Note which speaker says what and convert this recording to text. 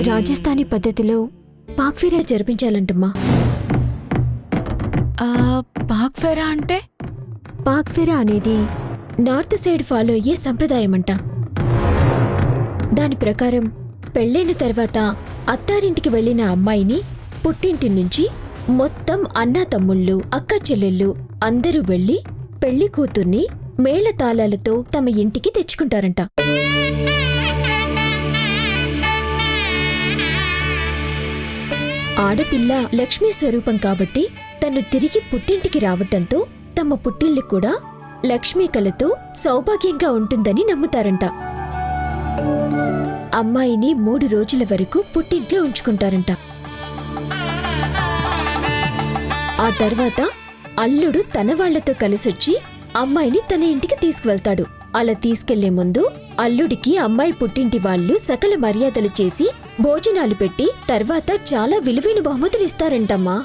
Speaker 1: రాజస్థానీ పద్ధతిలో పాక్ఫెరా జరిపించాలంటమ్మా.
Speaker 2: పాక్ఫెరా అంటే?
Speaker 1: పాక్ఫెరా అనేది నార్త్ సైడ్ ఫాలో అయ్యే సంప్రదాయమంట. దాని ప్రకారం పెళ్లైన తర్వాత అత్తారింటికి వెళ్లిన అమ్మాయిని పుట్టింటి నుంచి మొత్తం అన్నా తమ్ముళ్ళు, అక్క చెల్లెళ్ళు అందరూ వెళ్లి పెళ్లి కూతుర్ని మేళతాళాలతో తమ ఇంటికి తెచ్చుకుంటారంట. ఆడపిల్ల లక్ష్మీ స్వరూపం కాబట్టి తను తిరిగి పుట్టింటికి రావటంతో తమ పుట్టిల్లు కూడా లక్ష్మీ కళతో సౌభాగ్యంగా ఉంటుందని నమ్ముతారంట. అమ్మాయిని 3 రోజుల వరకు పుట్టింట్లో ఉంచుకుంటారంట. ఆ తర్వాత అల్లుడు తన వాళ్లతో కలిసొచ్చి అమ్మాయిని తన ఇంటికి తీసుకువెళ్తాడు. అలా తీసుకెళ్లే ముందు అల్లుడికి అమ్మాయి పుట్టింటి వాళ్ళు సకల మర్యాదలు చేసి భోజనాలు పెట్టి తర్వాత చాలా విలువైన బహుమతులు ఇస్తారంటమ్మా.